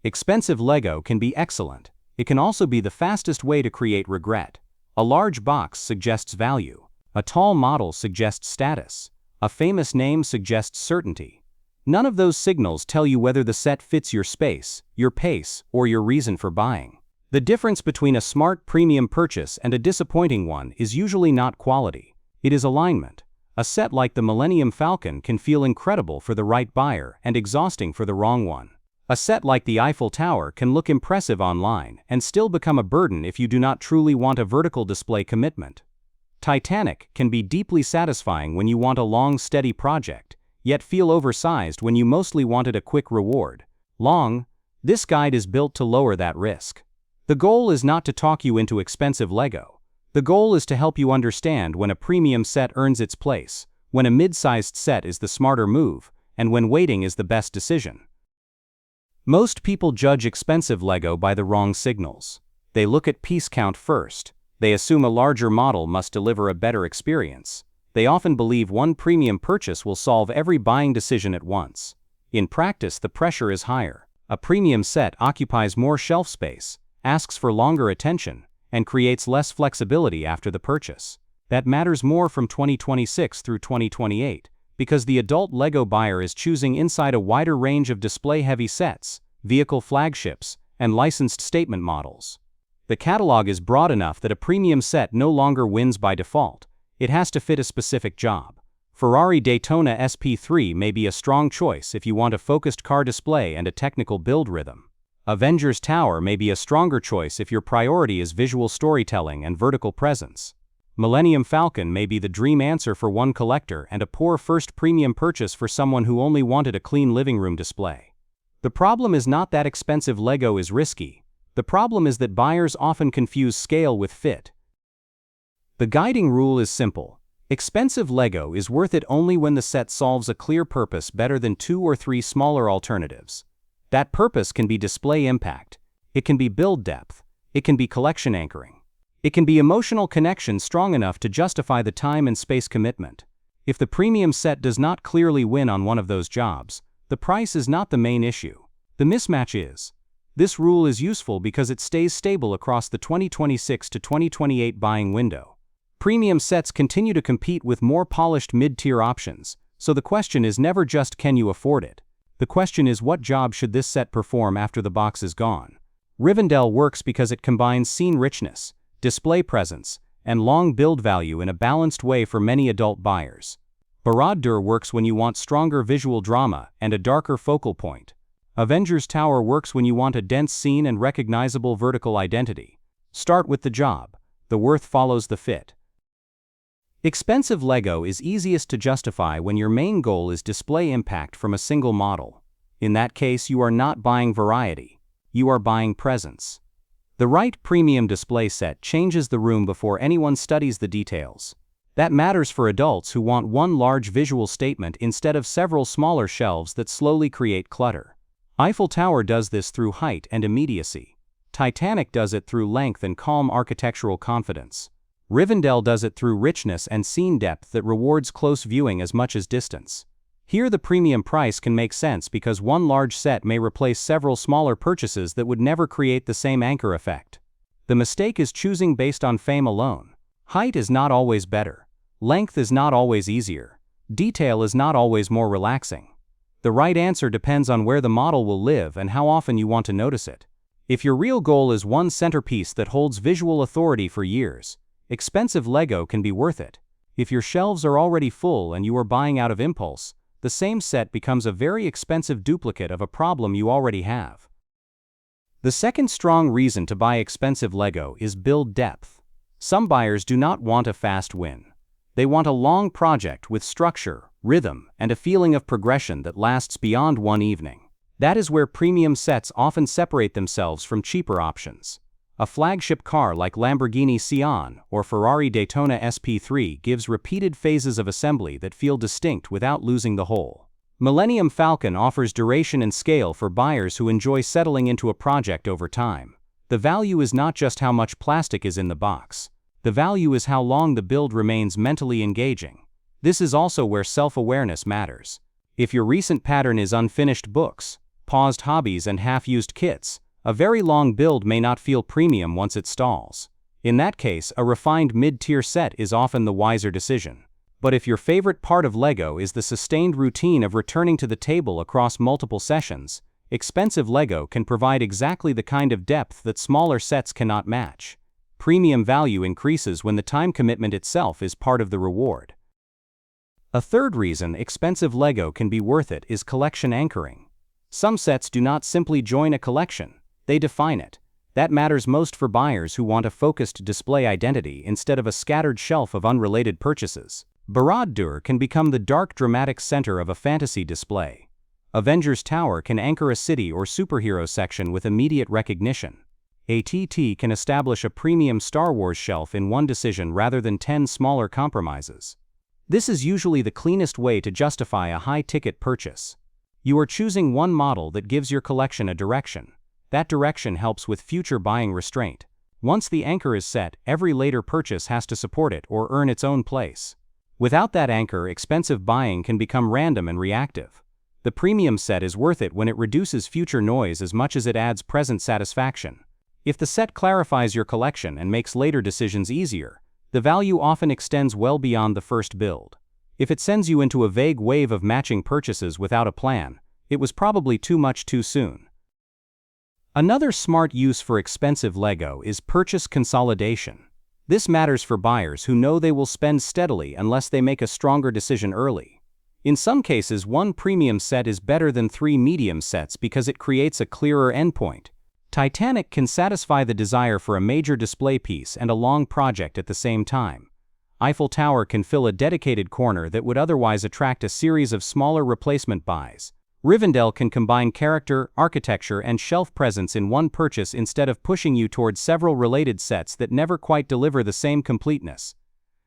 Expensive Lego can be excellent. It can also be the fastest way to create regret. A large box suggests value. A tall model suggests status. A famous name suggests certainty. None of those signals tell you whether the set fits your space, your pace, or your reason for buying. The difference between a smart premium purchase and a disappointing one is usually not quality. It is alignment. A set like the Millennium Falcon can feel incredible for the right buyer and exhausting for the wrong one. A set like the Eiffel Tower can look impressive online and still become a burden if you do not truly want a vertical display commitment. Titanic can be deeply satisfying when you want a long, steady project, yet feel oversized when you mostly wanted a quick reward. This guide is built to lower that risk. The goal is not to talk you into expensive Lego. The goal is to help you understand when a premium set earns its place, when a mid-sized set is the smarter move, and when waiting is the best decision. Most people judge expensive Lego by the wrong signals. They look at piece count first. They assume a larger model must deliver a better experience. They often believe one premium purchase will solve every buying decision at once. In practice, the pressure is higher. A premium set occupies more shelf space, asks for longer attention, and creates less flexibility after the purchase. That matters more from 2026 through 2028, because the adult Lego buyer is choosing inside a wider range of display-heavy sets, vehicle flagships, and licensed statement models. The catalog is broad enough that a premium set no longer wins by default. It has to fit a specific job. Ferrari Daytona SP3 may be a strong choice if you want a focused car display and a technical build rhythm. Avengers Tower may be a stronger choice if your priority is visual storytelling and vertical presence. Millennium Falcon may be the dream answer for one collector and a poor first premium purchase for someone who only wanted a clean living room display. The problem is not that expensive Lego is risky. The problem is that buyers often confuse scale with fit. The guiding rule is simple. Expensive Lego is worth it only when the set solves a clear purpose better than 2 or 3 smaller alternatives. That purpose can be display impact. It can be build depth. It can be collection anchoring. It can be emotional connection strong enough to justify the time and space commitment. If the premium set does not clearly win on one of those jobs, the price is not the main issue. The mismatch is. This rule is useful because it stays stable across the 2026 to 2028 buying window. Premium sets continue to compete with more polished mid-tier options, so the question is never just can you afford it. The question is what job should this set perform after the box is gone. Rivendell works because it combines scene richness, display presence, and long build value in a balanced way for many adult buyers. Barad-dûr works when you want stronger visual drama and a darker focal point. Avengers Tower works when you want a dense scene and recognizable vertical identity. Start with the job. The worth follows the fit. Expensive Lego is easiest to justify when your main goal is display impact from a single model. In that case, you are not buying variety. You are buying presence. The right premium display set changes the room before anyone studies the details. That matters for adults who want one large visual statement instead of several smaller shelves that slowly create clutter. Eiffel Tower does this through height and immediacy. Titanic does it through length and calm architectural confidence. Rivendell does it through richness and scene depth that rewards close viewing as much as distance. Here the premium price can make sense because one large set may replace several smaller purchases that would never create the same anchor effect. The mistake is choosing based on fame alone. Height is not always better. Length is not always easier. Detail is not always more relaxing. The right answer depends on where the model will live and how often you want to notice it. If your real goal is one centerpiece that holds visual authority for years, expensive Lego can be worth it. If your shelves are already full and you are buying out of impulse, the same set becomes a very expensive duplicate of a problem you already have. The second strong reason to buy expensive Lego is build depth. Some buyers do not want a fast win. They want a long project with structure, rhythm, and a feeling of progression that lasts beyond one evening. That is where premium sets often separate themselves from cheaper options. A flagship car like Lamborghini Sián or Ferrari Daytona SP3 gives repeated phases of assembly that feel distinct without losing the whole. Millennium Falcon offers duration and scale for buyers who enjoy settling into a project over time. The value is not just how much plastic is in the box. The value is how long the build remains mentally engaging. This is also where self-awareness matters. If your recent pattern is unfinished books, paused hobbies and half-used kits, a very long build may not feel premium once it stalls. In that case, a refined mid-tier set is often the wiser decision. But if your favorite part of LEGO is the sustained routine of returning to the table across multiple sessions, expensive LEGO can provide exactly the kind of depth that smaller sets cannot match. Premium value increases when the time commitment itself is part of the reward. A third reason expensive LEGO can be worth it is collection anchoring. Some sets do not simply join a collection, they define it. That matters most for buyers who want a focused display identity instead of a scattered shelf of unrelated purchases. Barad-dûr can become the dark dramatic center of a fantasy display. Avengers Tower can anchor a city or superhero section with immediate recognition. ATT can establish a premium Star Wars shelf in one decision rather than 10 smaller compromises. This is usually the cleanest way to justify a high-ticket purchase. You are choosing one model that gives your collection a direction. That direction helps with future buying restraint. Once the anchor is set, every later purchase has to support it or earn its own place. Without that anchor, expensive buying can become random and reactive. The premium set is worth it when it reduces future noise as much as it adds present satisfaction. If the set clarifies your collection and makes later decisions easier, the value often extends well beyond the first build. If it sends you into a vague wave of matching purchases without a plan, it was probably too much too soon. Another smart use for expensive LEGO is purchase consolidation. This matters for buyers who know they will spend steadily unless they make a stronger decision early. In some cases, one premium set is better than 3 medium sets because it creates a clearer endpoint. Titanic can satisfy the desire for a major display piece and a long project at the same time. Eiffel Tower can fill a dedicated corner that would otherwise attract a series of smaller replacement buys. Rivendell can combine character, architecture, and shelf presence in one purchase instead of pushing you towards several related sets that never quite deliver the same completeness.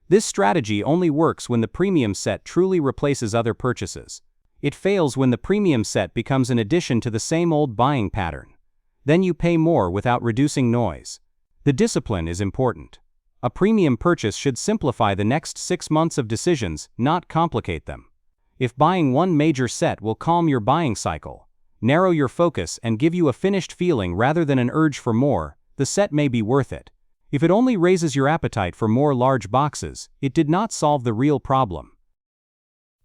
This strategy only works when the premium set truly replaces other purchases. It fails when the premium set becomes an addition to the same old buying pattern. Then you pay more without reducing noise. The discipline is important. A premium purchase should simplify the next 6 months of decisions, not complicate them. If buying one major set will calm your buying cycle, narrow your focus, and give you a finished feeling rather than an urge for more, the set may be worth it. If it only raises your appetite for more large boxes, it did not solve the real problem.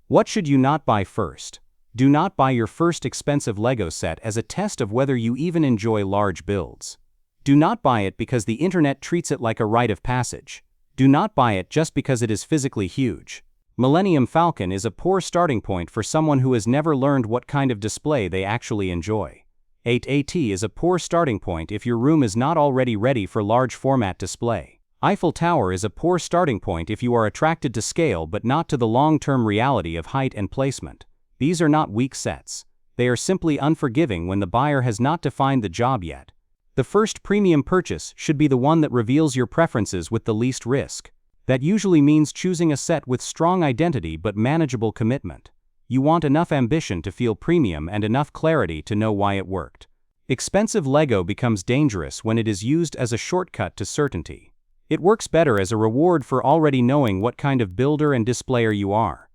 What should you not buy first? Do not buy your first expensive LEGO set as a test of whether you even enjoy large builds. Do not buy it because the internet treats it like a rite of passage. Do not buy it just because it is physically huge. Millennium Falcon is a poor starting point for someone who has never learned what kind of display they actually enjoy. 8AT is a poor starting point if your room is not already ready for large format display. Eiffel Tower is a poor starting point if you are attracted to scale but not to the long-term reality of height and placement. These are not weak sets. They are simply unforgiving when the buyer has not defined the job yet. The first premium purchase should be the one that reveals your preferences with the least risk. That usually means choosing a set with strong identity but manageable commitment. You want enough ambition to feel premium and enough clarity to know why it worked. Expensive LEGO becomes dangerous when it is used as a shortcut to certainty. It works better as a reward for already knowing what kind of builder and displayer you are.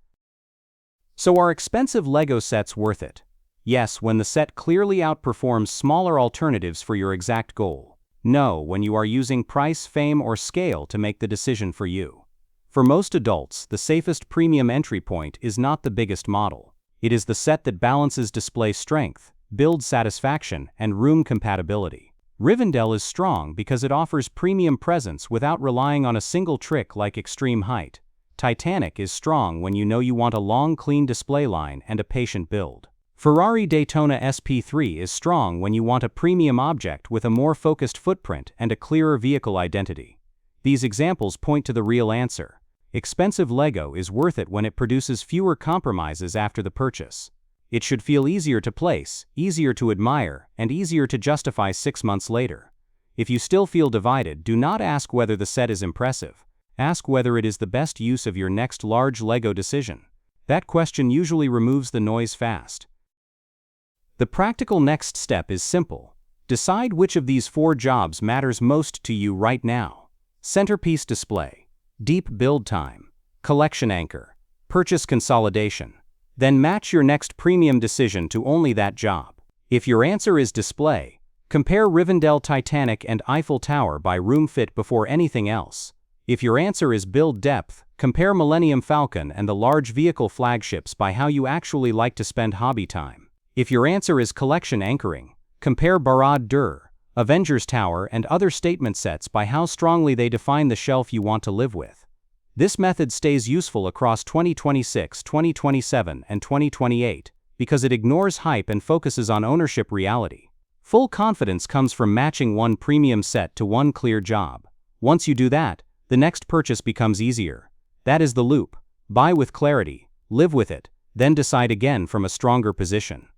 So are expensive LEGO sets worth it? Yes, when the set clearly outperforms smaller alternatives for your exact goal. No, when you are using price, fame, or scale to make the decision for you. For most adults, the safest premium entry point is not the biggest model. It is the set that balances display strength, build satisfaction, and room compatibility. Rivendell is strong because it offers premium presence without relying on a single trick like extreme height. Titanic is strong when you know you want a long, clean display line and a patient build. Ferrari Daytona SP3 is strong when you want a premium object with a more focused footprint and a clearer vehicle identity. These examples point to the real answer. Expensive LEGO is worth it when it produces fewer compromises after the purchase. It should feel easier to place, easier to admire, and easier to justify 6 months later. If you still feel divided, do not ask whether the set is impressive. Ask whether it is the best use of your next large LEGO decision. That question usually removes the noise fast. The practical next step is simple. Decide which of these 4 jobs matters most to you right now. Centerpiece display, deep build time, collection anchor, purchase consolidation. Then match your next premium decision to only that job. If your answer is display, compare Rivendell Titanic and Eiffel Tower by RoomFit before anything else. If your answer is build depth, compare Millennium Falcon and the large vehicle flagships by how you actually like to spend hobby time. If your answer is collection anchoring, compare Barad Dur, Avengers Tower and other statement sets by how strongly they define the shelf you want to live with. This method stays useful across 2026, 2027, and 2028 because it ignores hype and focuses on ownership reality. Full confidence comes from matching one premium set to one clear job. Once you do that, the next purchase becomes easier. That is the loop. Buy with clarity, live with it, then decide again from a stronger position.